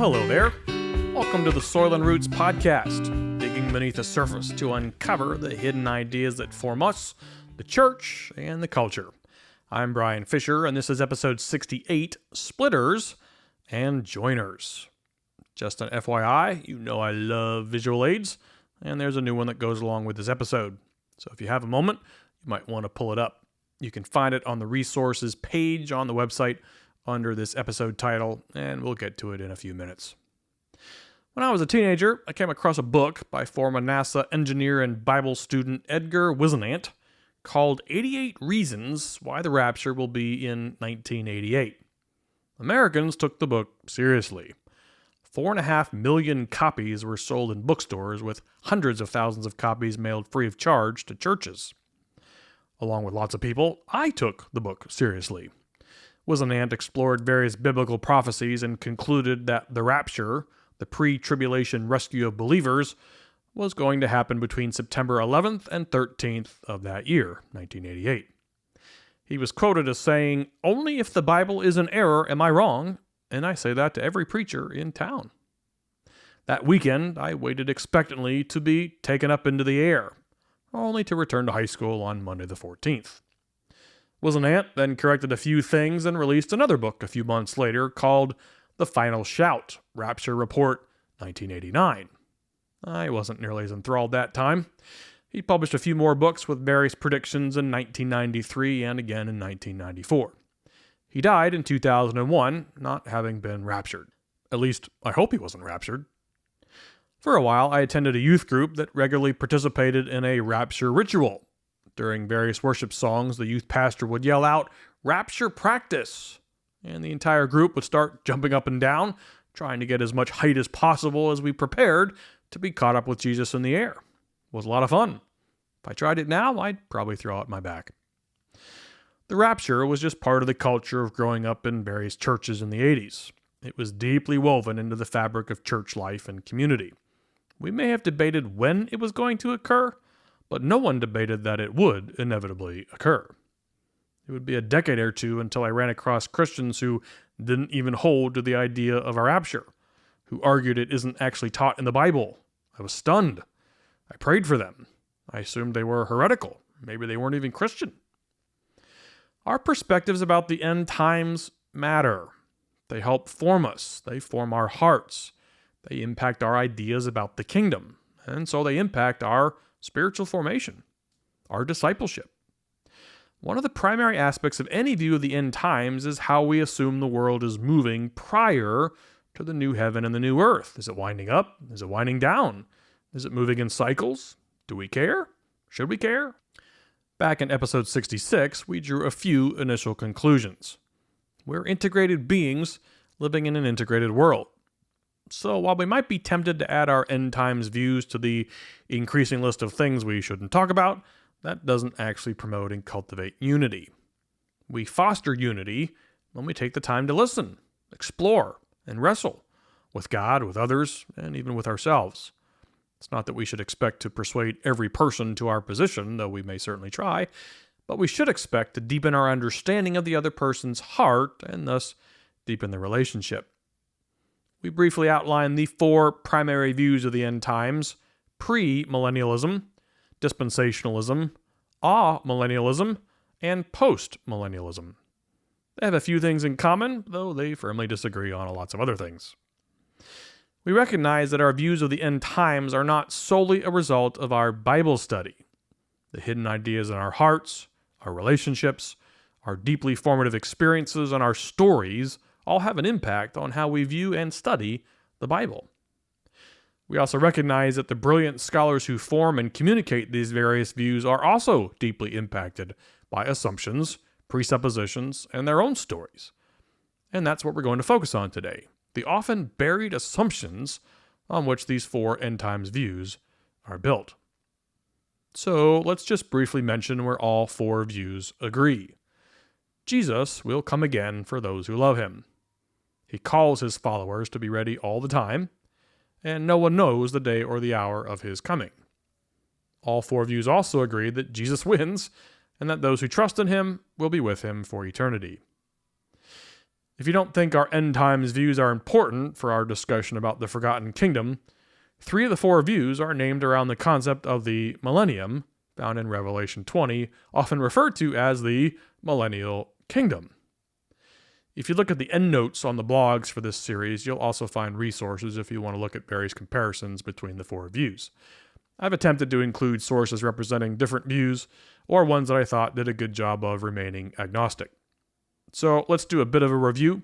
hello there. Welcome to the Soil and Roots podcast, digging beneath the surface to uncover the hidden ideas that form us, the church, and the culture. I'm Brian Fisher, and this is episode 68, Splitters and Joiners. Just an FYI, you know I love visual aids, and there's a new one that goes along with this episode. So if you have a moment, you might want to pull it up. You can find it on the resources page on the website under this episode title, and we'll get to it in a few minutes. When I was a teenager, I came across a book by former NASA engineer and Bible student Edgar Whisenant called 88 Reasons Why the Rapture Will Be in 1988. Americans took the book seriously. 4.5 million copies were sold in bookstores, with hundreds of thousands of copies mailed free of charge to churches. Along with lots of people, I took the book seriously. Whisenant explored various biblical prophecies and concluded that the rapture, the pre-tribulation rescue of believers, was going to happen between September 11th and 13th of that year, 1988. He was quoted as saying, "Only if the Bible is in error am I wrong, and I say that to every preacher in town." That weekend, I waited expectantly to be taken up into the air, only to return to high school on Monday the 14th. Whisenant then corrected a few things and released another book a few months later called The Final Shout, Rapture Report, 1989. I wasn't nearly as enthralled that time. He published a few more books with various predictions in 1993 and again in 1994. He died in 2001, not having been raptured. At least, I hope he wasn't raptured. For a while, I attended a youth group that regularly participated in a rapture ritual. During various worship songs, the youth pastor would yell out, "Rapture practice!" And the entire group would start jumping up and down, trying to get as much height as possible as we prepared to be caught up with Jesus in the air. It was a lot of fun. If I tried it now, I'd probably throw out my back. The rapture was just part of the culture of growing up in various churches in the 80s. It was deeply woven into the fabric of church life and community. We may have debated when it was going to occur, but no one debated that it would inevitably occur. It would be a decade or two until I ran across Christians who didn't even hold to the idea of a rapture, who argued it isn't actually taught in the Bible. I was stunned. I prayed for them. I assumed they were heretical. Maybe they weren't even Christian. Our perspectives about the end times matter. They help form us. They form our hearts. They impact our ideas about the kingdom. And so they impact our spiritual formation, our discipleship. One of the primary aspects of any view of the end times is how we assume the world is moving prior to the new heaven and the new earth. Is it winding up? Is it winding down? Is it moving in cycles? Do we care? Should we care? Back in episode 66, we drew a few initial conclusions. We're integrated beings living in an integrated world. So while we might be tempted to add our end times views to the increasing list of things we shouldn't talk about, that doesn't actually promote and cultivate unity. We foster unity when we take the time to listen, explore, and wrestle with God, with others, and even with ourselves. It's not that we should expect to persuade every person to our position, though we may certainly try, but we should expect to deepen our understanding of the other person's heart and thus deepen the relationship. We briefly outlined the 4 primary views of the end times: pre-millennialism, dispensationalism, amillennialism, and post-millennialism. They have a few things in common, though they firmly disagree on lots of other things. We recognize that our views of the end times are not solely a result of our Bible study. The hidden ideas in our hearts, our relationships, our deeply formative experiences, and our stories all have an impact on how we view and study the Bible. We also recognize that the brilliant scholars who form and communicate these various views are also deeply impacted by assumptions, presuppositions, and their own stories. And that's what we're going to focus on today: the often buried assumptions on which these 4 end times views are built. So let's just briefly mention where all 4 views agree. Jesus will come again for those who love him. He calls his followers to be ready all the time, and no one knows the day or the hour of his coming. All 4 views also agree that Jesus wins, and that those who trust in him will be with him for eternity. If you don't think our end times views are important for our discussion about the forgotten kingdom, 3 of the 4 views are named around the concept of the millennium, found in Revelation 20, often referred to as the millennial kingdom. If you look at the endnotes on the blogs for this series, you'll also find resources if you want to look at various comparisons between the 4 views. I've attempted to include sources representing different views, or ones that I thought did a good job of remaining agnostic. So let's do a bit of a review.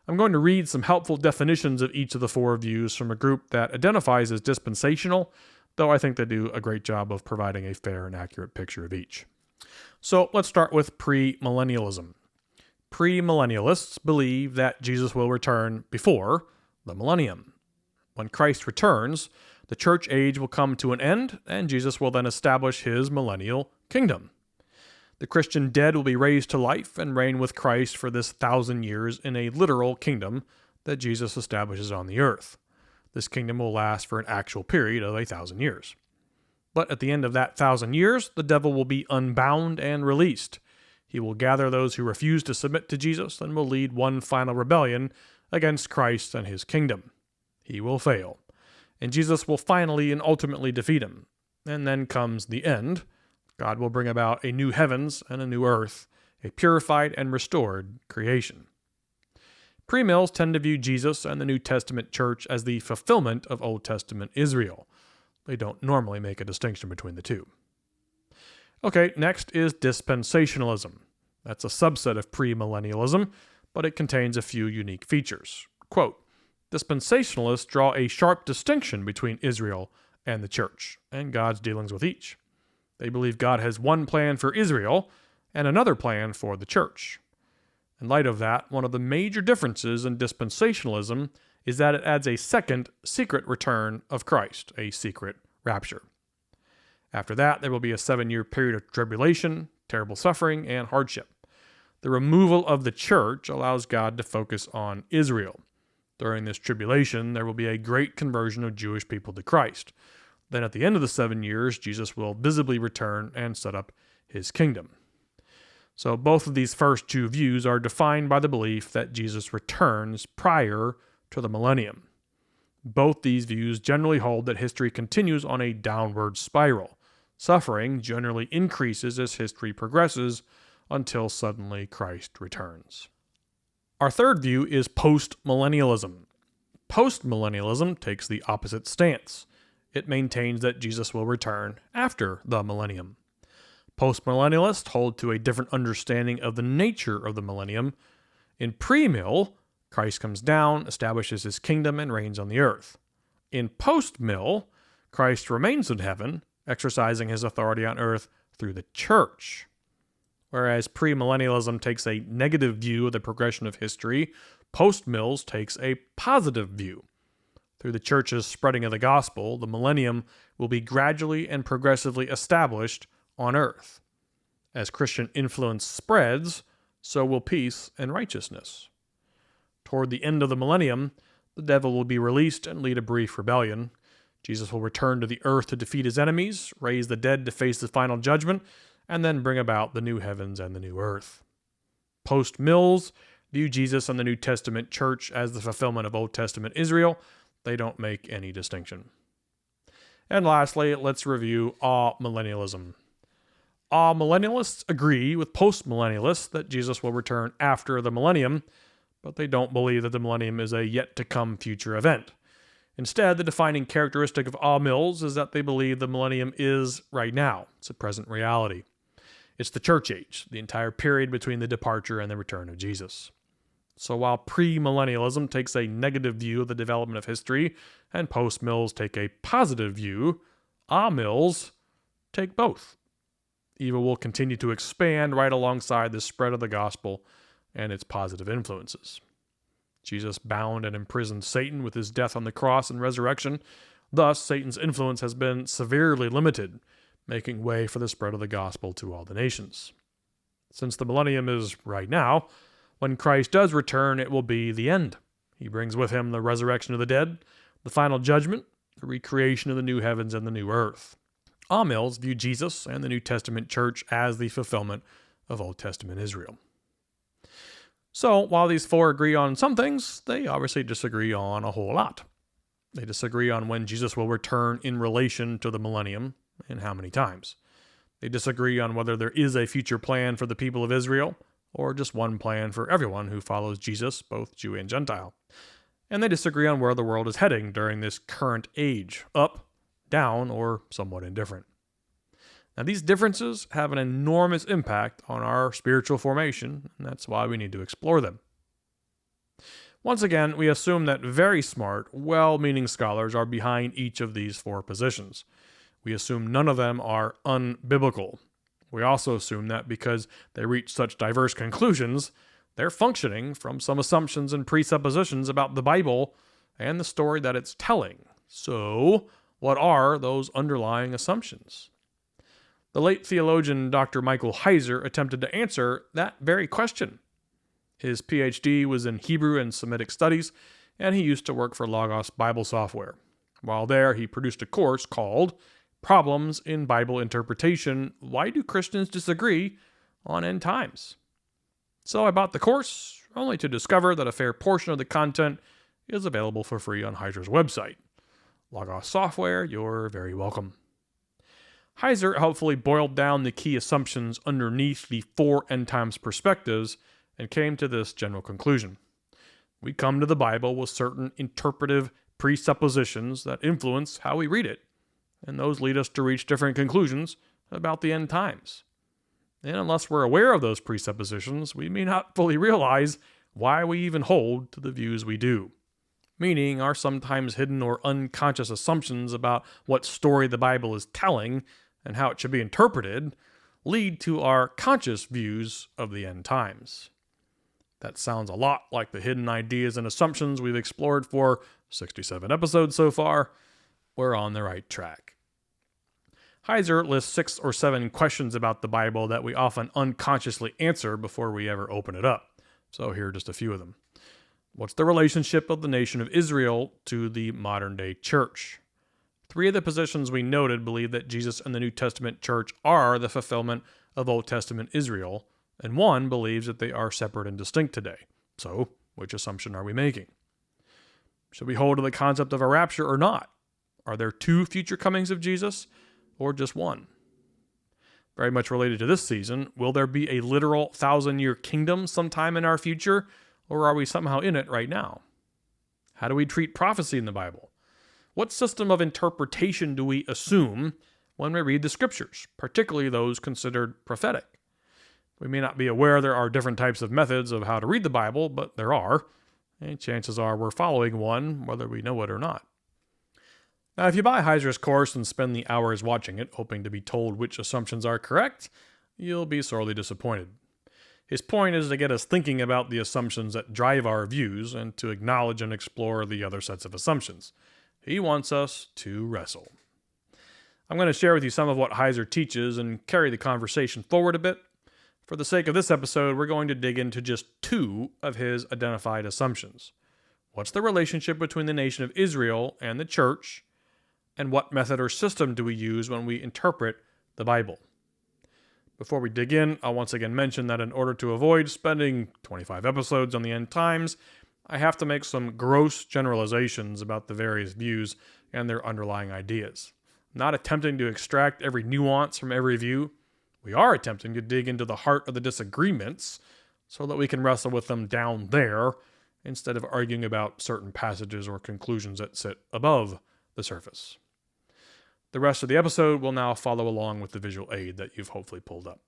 I'm going to read some helpful definitions of each of the 4 views from a group that identifies as dispensational, though I think they do a great job of providing a fair and accurate picture of each. So let's start with premillennialism. Premillennialists believe that Jesus will return before the millennium. When Christ returns, the church age will come to an end, and Jesus will then establish his millennial kingdom. The Christian dead will be raised to life and reign with Christ for this 1,000 years in a literal kingdom that Jesus establishes on the earth. This kingdom will last for an actual period of 1,000 years. But at the end of that 1,000 years, the devil will be unbound and released. He will gather those who refuse to submit to Jesus and will lead one final rebellion against Christ and his kingdom. He will fail, and Jesus will finally and ultimately defeat him. And then comes the end. God will bring about a new heavens and a new earth, a purified and restored creation. Premills tend to view Jesus and the New Testament church as the fulfillment of Old Testament Israel. They don't normally make a distinction between the two. Okay, next is dispensationalism. That's a subset of premillennialism, but it contains a few unique features. Quote, dispensationalists draw a sharp distinction between Israel and the church, and God's dealings with each. They believe God has one plan for Israel and another plan for the church. In light of that, one of the major differences in dispensationalism is that it adds a second secret return of Christ, a secret rapture. After that, there will be a 7-year period of tribulation, terrible suffering, and hardship. The removal of the church allows God to focus on Israel. During this tribulation, there will be a great conversion of Jewish people to Christ. Then at the end of the 7 years, Jesus will visibly return and set up his kingdom. So both of these first 2 views are defined by the belief that Jesus returns prior to the millennium. Both these views generally hold that history continues on a downward spiral. Suffering generally increases as history progresses until suddenly Christ returns. Our third view is postmillennialism. Postmillennialism takes the opposite stance. It maintains that Jesus will return after the millennium. Postmillennialists hold to a different understanding of the nature of the millennium. In premill, Christ comes down, establishes his kingdom, and reigns on the earth. In postmill, Christ remains in heaven, exercising his authority on earth through the church. Whereas premillennialism takes a negative view of the progression of history, postmills takes a positive view. Through the church's spreading of the gospel, the millennium will be gradually and progressively established on earth. As Christian influence spreads, so will peace and righteousness. Toward the end of the millennium, the devil will be released and lead a brief rebellion. Jesus will return to the earth to defeat his enemies, raise the dead to face the final judgment, and then bring about the new heavens and the new earth. Post-mills view Jesus and the New Testament church as the fulfillment of Old Testament Israel. They don't make any distinction. And lastly, let's review amillennialism. Amillennialists agree with postmillennialists that Jesus will return after the millennium, but they don't believe that the millennium is a yet-to-come future event. Instead, the defining characteristic of amills is that they believe the millennium is right now. It's a present reality. It's the church age, the entire period between the departure and the return of Jesus. So while premillennialism takes a negative view of the development of history, and postmills take a positive view, amills take both. Evil will continue to expand right alongside the spread of the gospel and its positive influences. Jesus bound and imprisoned Satan with his death on the cross and resurrection. Thus, Satan's influence has been severely limited, making way for the spread of the gospel to all the nations. Since the millennium is right now, when Christ does return, it will be the end. He brings with him the resurrection of the dead, the final judgment, the recreation of the new heavens and the new earth. Amills view Jesus and the New Testament church as the fulfillment of Old Testament Israel. So, while these four agree on some things, they obviously disagree on a whole lot. They disagree on when Jesus will return in relation to the millennium and how many times. They disagree on whether there is a future plan for the people of Israel or just one plan for everyone who follows Jesus, both Jew and Gentile. And they disagree on where the world is heading during this current age, up, down, or somewhat indifferent. Now, these differences have an enormous impact on our spiritual formation, and that's why we need to explore them. Once again, we assume that very smart, well-meaning scholars are behind each of these four positions. We assume none of them are unbiblical. We also assume that because they reach such diverse conclusions, they're functioning from some assumptions and presuppositions about the Bible and the story that it's telling. So, what are those underlying assumptions? The late theologian Dr. Michael Heiser attempted to answer that very question. His PhD was in Hebrew and Semitic studies, and he used to work for Logos Bible Software. While there, he produced a course called Problems in Bible Interpretation: Why Do Christians Disagree on End Times? So I bought the course, only to discover that a fair portion of the content is available for free on Heiser's website. Logos Software, you're very welcome. Heiser helpfully boiled down the key assumptions underneath the four end times perspectives and came to this general conclusion. We come to the Bible with certain interpretive presuppositions that influence how we read it, and those lead us to reach different conclusions about the end times. And unless we're aware of those presuppositions, we may not fully realize why we even hold to the views we do. Meaning, our sometimes hidden or unconscious assumptions about what story the Bible is telling and how it should be interpreted lead to our conscious views of the end times. That sounds a lot like the hidden ideas and assumptions we've explored for 67 episodes so far. We're on the right track. Heiser lists 6 or 7 questions about the Bible that we often unconsciously answer before we ever open it up. So here are just a few of them. What's the relationship of the nation of Israel to the modern-day church? 3 of the positions we noted believe that Jesus and the New Testament church are the fulfillment of Old Testament Israel, and 1 believes that they are separate and distinct today. So, which assumption are we making? Should we hold to the concept of a rapture or not? Are there 2 future comings of Jesus, or just 1? Very much related to this season, will there be a literal 1,000-year kingdom sometime in our future, or are we somehow in it right now? How do we treat prophecy in the Bible? What system of interpretation do we assume when we read the scriptures, particularly those considered prophetic? We may not be aware there are different types of methods of how to read the Bible, but there are, and chances are we're following one, whether we know it or not. Now, if you buy Heiser's course and spend the hours watching it, hoping to be told which assumptions are correct, you'll be sorely disappointed. His point is to get us thinking about the assumptions that drive our views and to acknowledge and explore the other sets of assumptions. He wants us to wrestle. I'm going to share with you some of what Heiser teaches and carry the conversation forward a bit. For the sake of this episode, we're going to dig into just 2 of his identified assumptions. What's the relationship between the nation of Israel and the church? And what method or system do we use when we interpret the Bible? Before we dig in, I'll once again mention that in order to avoid spending 25 episodes on the end times, I have to make some gross generalizations about the various views and their underlying ideas. I'm not attempting to extract every nuance from every view. We are attempting to dig into the heart of the disagreements so that we can wrestle with them down there instead of arguing about certain passages or conclusions that sit above the surface. The rest of the episode will now follow along with the visual aid that you've hopefully pulled up.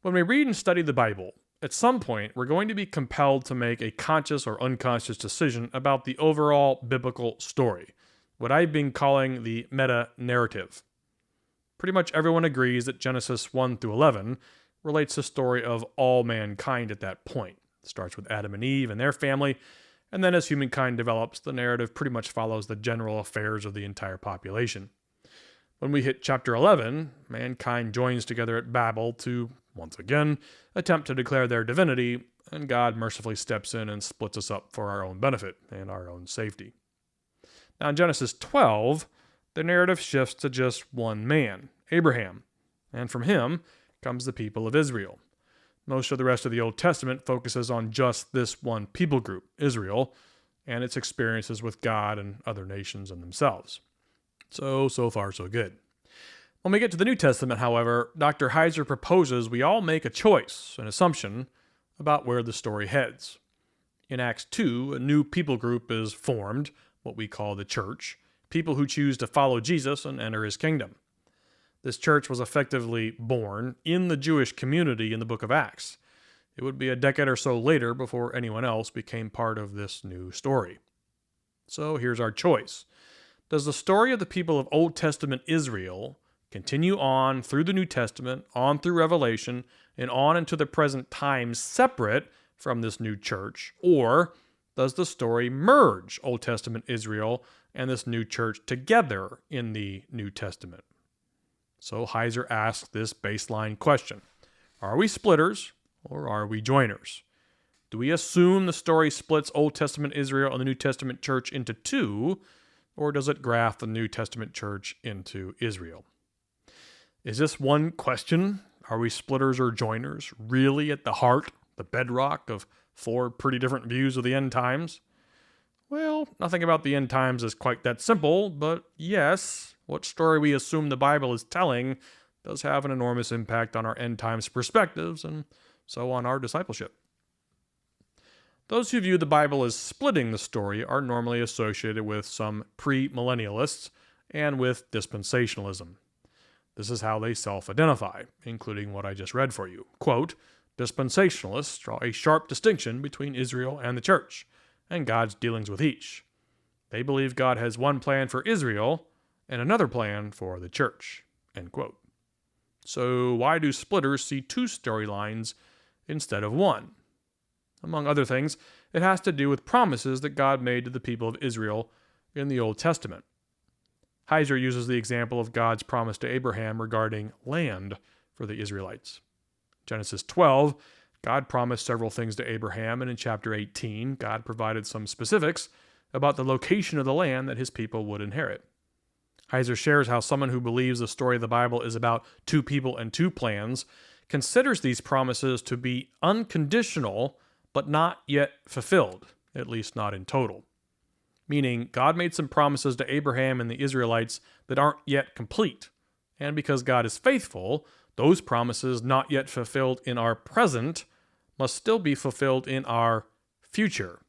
When we read and study the Bible, at some point we're going to be compelled to make a conscious or unconscious decision about the overall biblical story, what I've been calling the meta-narrative. Pretty much everyone agrees that Genesis 1 through 11 relates the story of all mankind at that point. It starts with Adam and Eve and their family, and then as humankind develops, the narrative pretty much follows the general affairs of the entire population. When we hit chapter 11, mankind joins together at Babel to, once again, attempt to declare their divinity, and God mercifully steps in and splits us up for our own benefit and our own safety. Now in Genesis 12, the narrative shifts to just one man, Abraham, and from him comes the people of Israel. Most of the rest of the Old Testament focuses on just this one people group, Israel, and its experiences with God and other nations and themselves. So far, so good. When we get to the New Testament, however, Dr. Heiser proposes we all make a choice, an assumption, about where the story heads. In Acts 2, a new people group is formed, what we call the church, people who choose to follow Jesus and enter his kingdom. This church was effectively born in the Jewish community in the book of Acts. It would be a decade or so later before anyone else became part of this new story. So here's our choice. Does the story of the people of Old Testament Israel continue on through the New Testament, on through Revelation, and on into the present time separate from this new church? Or does the story merge Old Testament Israel and this new church together in the New Testament? So Heiser asks this baseline question. Are we splitters or are we joiners? Do we assume the story splits Old Testament Israel and the New Testament church into two, or does it graft the New Testament church into Israel? Is this one question, are we splitters or joiners, really at the heart, the bedrock of four pretty different views of the end times? Well, nothing about the end times is quite that simple, but yes, what story we assume the Bible is telling does have an enormous impact on our end times perspectives and so on our discipleship. Those who view the Bible as splitting the story are normally associated with some pre-millennialists and with dispensationalism. This is how they self-identify, including what I just read for you. Quote, dispensationalists draw a sharp distinction between Israel and the church, and God's dealings with each. They believe God has one plan for Israel and another plan for the church. End quote. So why do splitters see two storylines instead of one? Among other things, it has to do with promises that God made to the people of Israel in the Old Testament. Heiser uses the example of God's promise to Abraham regarding land for the Israelites. Genesis 12, God promised several things to Abraham, and in chapter 18, God provided some specifics about the location of the land that his people would inherit. Heiser shares how someone who believes the story of the Bible is about two people and two plans considers these promises to be unconditional but not yet fulfilled, at least not in total. Meaning, God made some promises to Abraham and the Israelites that aren't yet complete. And because God is faithful, those promises not yet fulfilled in our present must still be fulfilled in our future.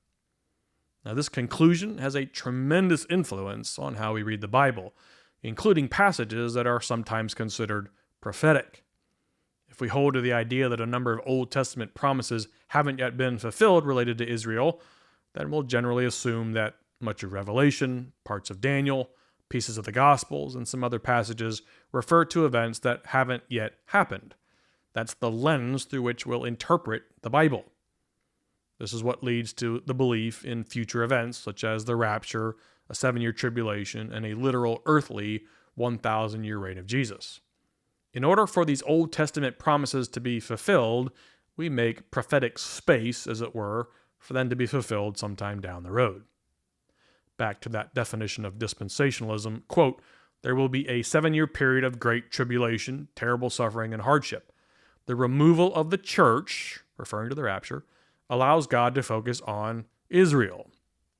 Now, this conclusion has a tremendous influence on how we read the Bible, including passages that are sometimes considered prophetic. If we hold to the idea that a number of Old Testament promises haven't yet been fulfilled related to Israel, then we'll generally assume that much of Revelation, parts of Daniel, pieces of the Gospels, and some other passages refer to events that haven't yet happened. That's the lens through which we'll interpret the Bible. This is what leads to the belief in future events such as the rapture, a 7-year tribulation, and a literal earthly 1,000-year reign of Jesus. In order for these Old Testament promises to be fulfilled, we make prophetic space, as it were, for them to be fulfilled sometime down the road. Back to that definition of dispensationalism, quote, there will be a 7-year period of great tribulation, terrible suffering, and hardship. The removal of the church, referring to the rapture, allows God to focus on Israel.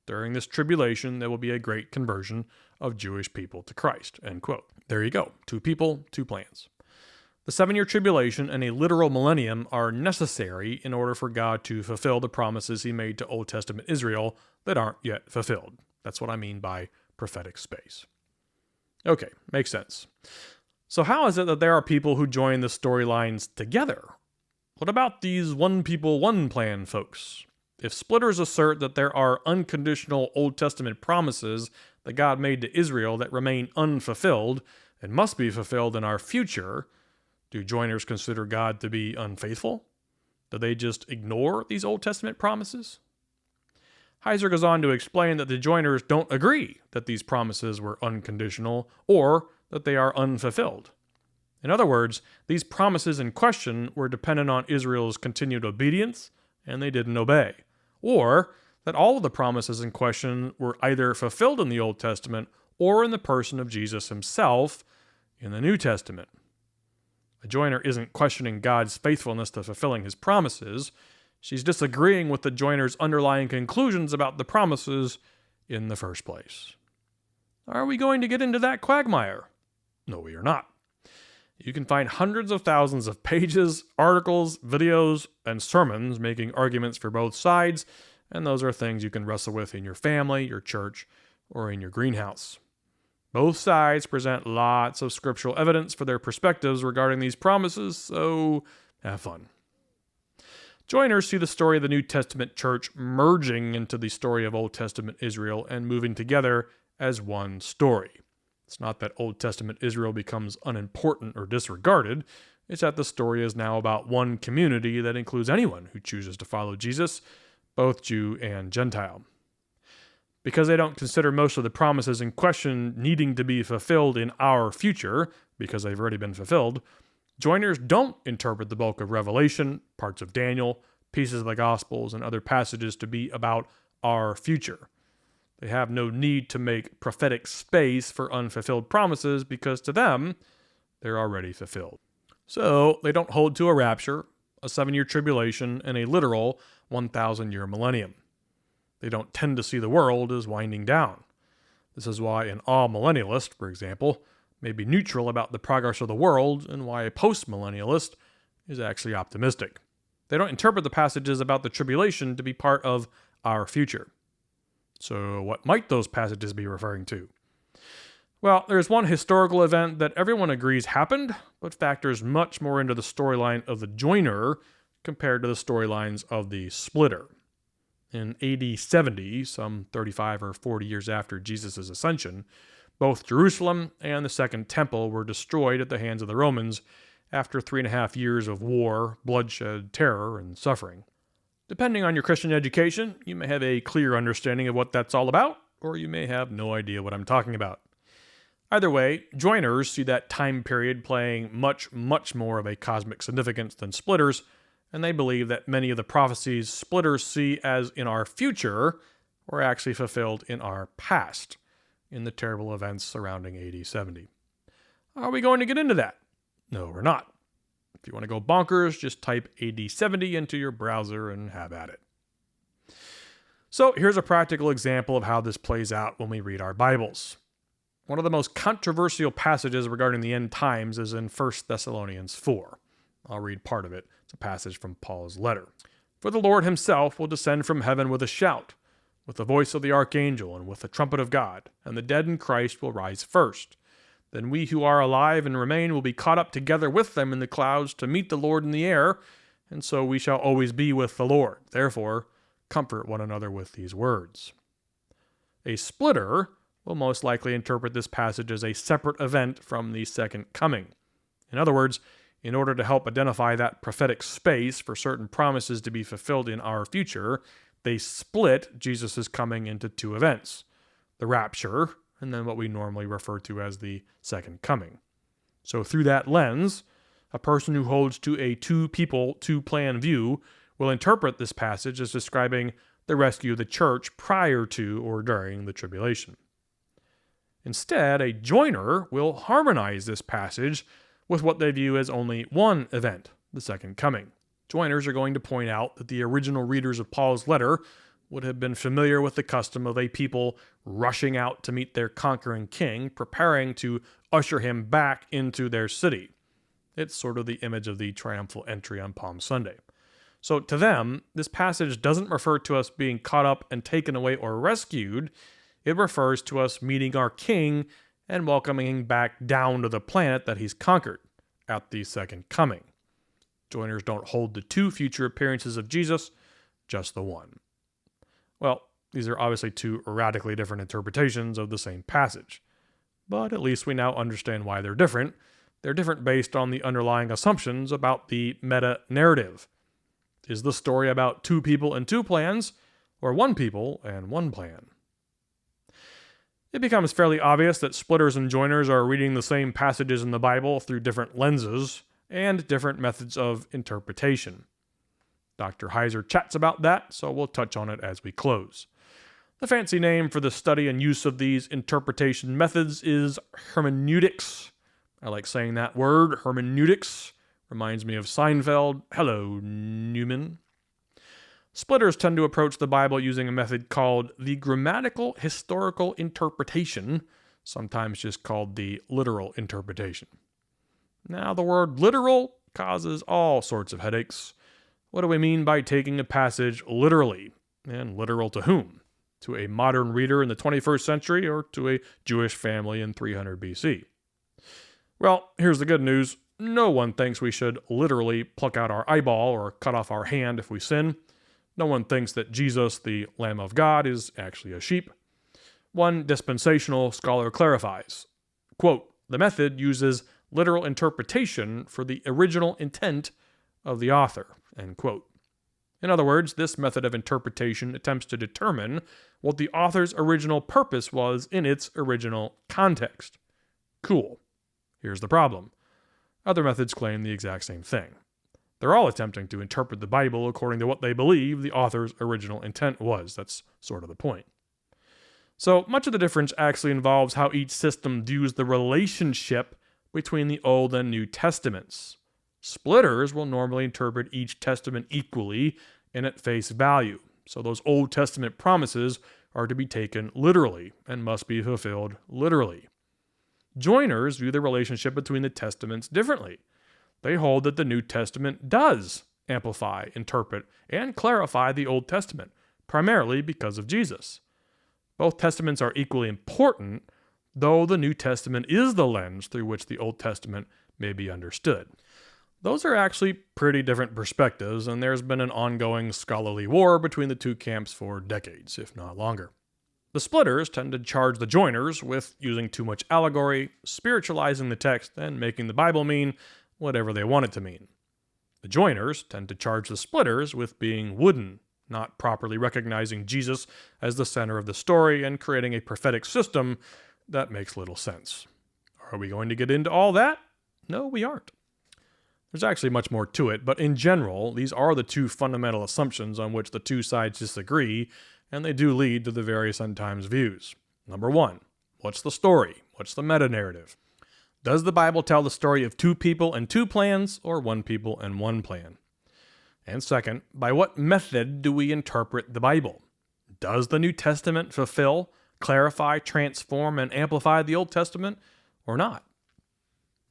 During this tribulation, there will be a great conversion of Jewish people to Christ, end quote. There you go. Two people, two plans. The 7-year tribulation and a literal millennium are necessary in order for God to fulfill the promises he made to Old Testament Israel that aren't yet fulfilled. That's what I mean by prophetic space. Okay, makes sense. So how is it that there are people who join the storylines together? What about these one people, one plan folks? If splitters assert that there are unconditional Old Testament promises that God made to Israel that remain unfulfilled and must be fulfilled in our future, do joiners consider God to be unfaithful? Do they just ignore these Old Testament promises? Heiser goes on to explain that the joiners don't agree that these promises were unconditional or that they are unfulfilled. In other words, these promises in question were dependent on Israel's continued obedience, and they didn't obey. Or that all of the promises in question were either fulfilled in the Old Testament or in the person of Jesus himself in the New Testament. A joiner isn't questioning God's faithfulness to fulfilling his promises. She's disagreeing with the joiner's underlying conclusions about the promises in the first place. Are we going to get into that quagmire? No, we are not. You can find hundreds of thousands of pages, articles, videos, and sermons making arguments for both sides, and those are things you can wrestle with in your family, your church, or in your greenhouse. Both sides present lots of scriptural evidence for their perspectives regarding these promises, so have fun. Joiners see the story of the New Testament church merging into the story of Old Testament Israel and moving together as one story. It's not that Old Testament Israel becomes unimportant or disregarded. It's that the story is now about one community that includes anyone who chooses to follow Jesus, both Jew and Gentile. Because they don't consider most of the promises in question needing to be fulfilled in our future, because they've already been fulfilled, joiners don't interpret the bulk of Revelation, parts of Daniel, pieces of the Gospels, and other passages to be about our future. They have no need to make prophetic space for unfulfilled promises because to them, they're already fulfilled. So they don't hold to a rapture, a 7-year tribulation, and a literal 1,000-year millennium. They don't tend to see the world as winding down. This is why an all-millennialist, for example, may be neutral about the progress of the world and why a post-millennialist is actually optimistic. They don't interpret the passages about the tribulation to be part of our future. So what might those passages be referring to? Well, there's one historical event that everyone agrees happened, but factors much more into the storyline of the joiner compared to the storylines of the splitter. In AD 70, some 35 or 40 years after Jesus' ascension, both Jerusalem and the Second Temple were destroyed at the hands of the Romans after 3.5 years of war, bloodshed, terror, and suffering. Depending on your Christian education, you may have a clear understanding of what that's all about, or you may have no idea what I'm talking about. Either way, joiners see that time period playing much, much more of a cosmic significance than splitters, and they believe that many of the prophecies splitters see as in our future were actually fulfilled in our past, in the terrible events surrounding AD 70. Are we going to get into that? No, we're not. If you want to go bonkers, just type AD 70 into your browser and have at it. So here's a practical example of how this plays out when we read our Bibles. One of the most controversial passages regarding the end times is in 1 Thessalonians 4. I'll read part of it. It's a passage from Paul's letter. For the Lord himself will descend from heaven with a shout, with the voice of the archangel, and with the trumpet of God, and the dead in Christ will rise first. Then we who are alive and remain will be caught up together with them in the clouds to meet the Lord in the air, and so we shall always be with the Lord. Therefore, comfort one another with these words. A splitter will most likely interpret this passage as a separate event from the second coming. In other words, in order to help identify that prophetic space for certain promises to be fulfilled in our future, they split Jesus' coming into two events, the rapture, and then what we normally refer to as the second coming. So through that lens, a person who holds to a two-people, two-plan view will interpret this passage as describing the rescue of the church prior to or during the tribulation. Instead, a joiner will harmonize this passage with what they view as only one event, the second coming. Joiners are going to point out that the original readers of Paul's letter would have been familiar with the custom of a people rushing out to meet their conquering king, preparing to usher him back into their city. It's sort of the image of the triumphal entry on Palm Sunday. So to them, this passage doesn't refer to us being caught up and taken away or rescued. It refers to us meeting our king and welcoming him back down to the planet that he's conquered at the second coming. Joiners don't hold the two future appearances of Jesus, just the one. Well, these are obviously two radically different interpretations of the same passage. But at least we now understand why they're different. They're different based on the underlying assumptions about the meta-narrative. Is the story about two people and two plans, or one people and one plan? It becomes fairly obvious that splitters and joiners are reading the same passages in the Bible through different lenses and different methods of interpretation. Dr. Heiser chats about that, so we'll touch on it as we close. The fancy name for the study and use of these interpretation methods is hermeneutics, I like saying that word, hermeneutics. Reminds me of Seinfeld. Hello, Newman. Splitters tend to approach the Bible using a method called the grammatical historical interpretation, sometimes just called the literal interpretation. Now, the word literal causes all sorts of headaches. What do we mean by taking a passage literally? And literal to whom? To a modern reader in the 21st century or to a Jewish family in 300 BC? Well, here's the good news. No one thinks we should literally pluck out our eyeball or cut off our hand if we sin. No one thinks that Jesus, the Lamb of God, is actually a sheep. One dispensational scholar clarifies, quote, "The method uses literal interpretation for the original intent of the author," end quote. In other words, this method of interpretation attempts to determine what the author's original purpose was in its original context. Cool. Here's the problem. Other methods claim the exact same thing. They're all attempting to interpret the Bible according to what they believe the author's original intent was. That's sort of the point. So much of the difference actually involves how each system views the relationship between the Old and New Testaments. Splitters will normally interpret each testament equally and at face value. So those Old Testament promises are to be taken literally and must be fulfilled literally. Joiners view the relationship between the testaments differently. They hold that the New Testament does amplify, interpret, and clarify the Old Testament, primarily because of Jesus. Both testaments are equally important, though the New Testament is the lens through which the Old Testament may be understood. Those are actually pretty different perspectives, and there's been an ongoing scholarly war between the two camps for decades, if not longer. The splitters tend to charge the joiners with using too much allegory, spiritualizing the text, and making the Bible mean whatever they want it to mean. The joiners tend to charge the splitters with being wooden, not properly recognizing Jesus as the center of the story and creating a prophetic system that makes little sense. Are we going to get into all that? No, we aren't. There's actually much more to it, but in general, these are the two fundamental assumptions on which the two sides disagree, and they do lead to the various end times views. Number one, what's the story? What's the meta-narrative? Does the Bible tell the story of two people and two plans, or one people and one plan? And second, by what method do we interpret the Bible? Does the New Testament fulfill, clarify, transform, and amplify the Old Testament, or not?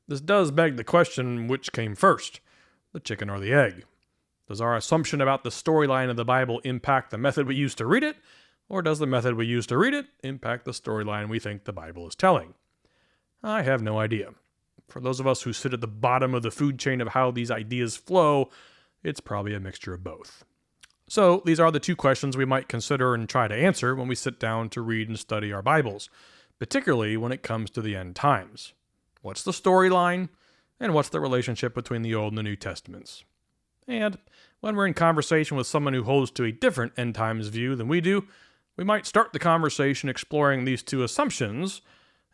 This does beg the question, which came first, the chicken or the egg? Does our assumption about the storyline of the Bible impact the method we use to read it, or does the method we use to read it impact the storyline we think the Bible is telling? I have no idea. For those of us who sit at the bottom of the food chain of how these ideas flow, it's probably a mixture of both. So these are the two questions we might consider and try to answer when we sit down to read and study our Bibles, particularly when it comes to the end times. What's the storyline, and what's the relationship between the Old and the New Testaments? And when we're in conversation with someone who holds to a different end times view than we do, we might start the conversation exploring these two assumptions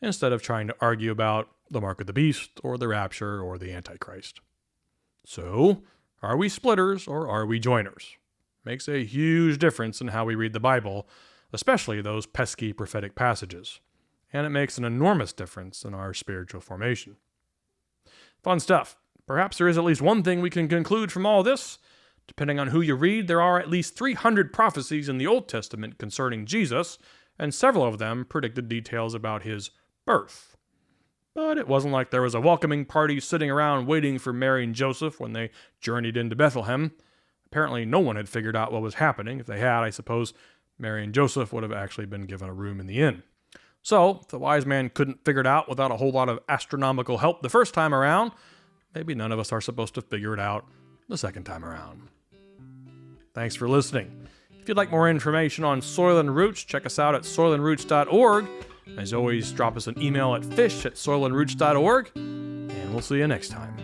instead of trying to argue about the mark of the beast or the rapture or the Antichrist. So, are we splitters or are we joiners? Makes a huge difference in how we read the Bible, especially those pesky prophetic passages. And it makes an enormous difference in our spiritual formation. Fun stuff. Perhaps there is at least one thing we can conclude from all this. Depending on who you read, there are at least 300 prophecies in the Old Testament concerning Jesus, and several of them predicted details about his birth. But it wasn't like there was a welcoming party sitting around waiting for Mary and Joseph when they journeyed into Bethlehem. Apparently no one had figured out what was happening. If they had, I suppose Mary and Joseph would have actually been given a room in the inn. So, if the wise man couldn't figure it out without a whole lot of astronomical help the first time around, maybe none of us are supposed to figure it out the second time around. Thanks for listening. If you'd like more information on Soil and Roots, check us out at soilandroots.org. As always, drop us an email at fish@soilandroots.org, and we'll see you next time.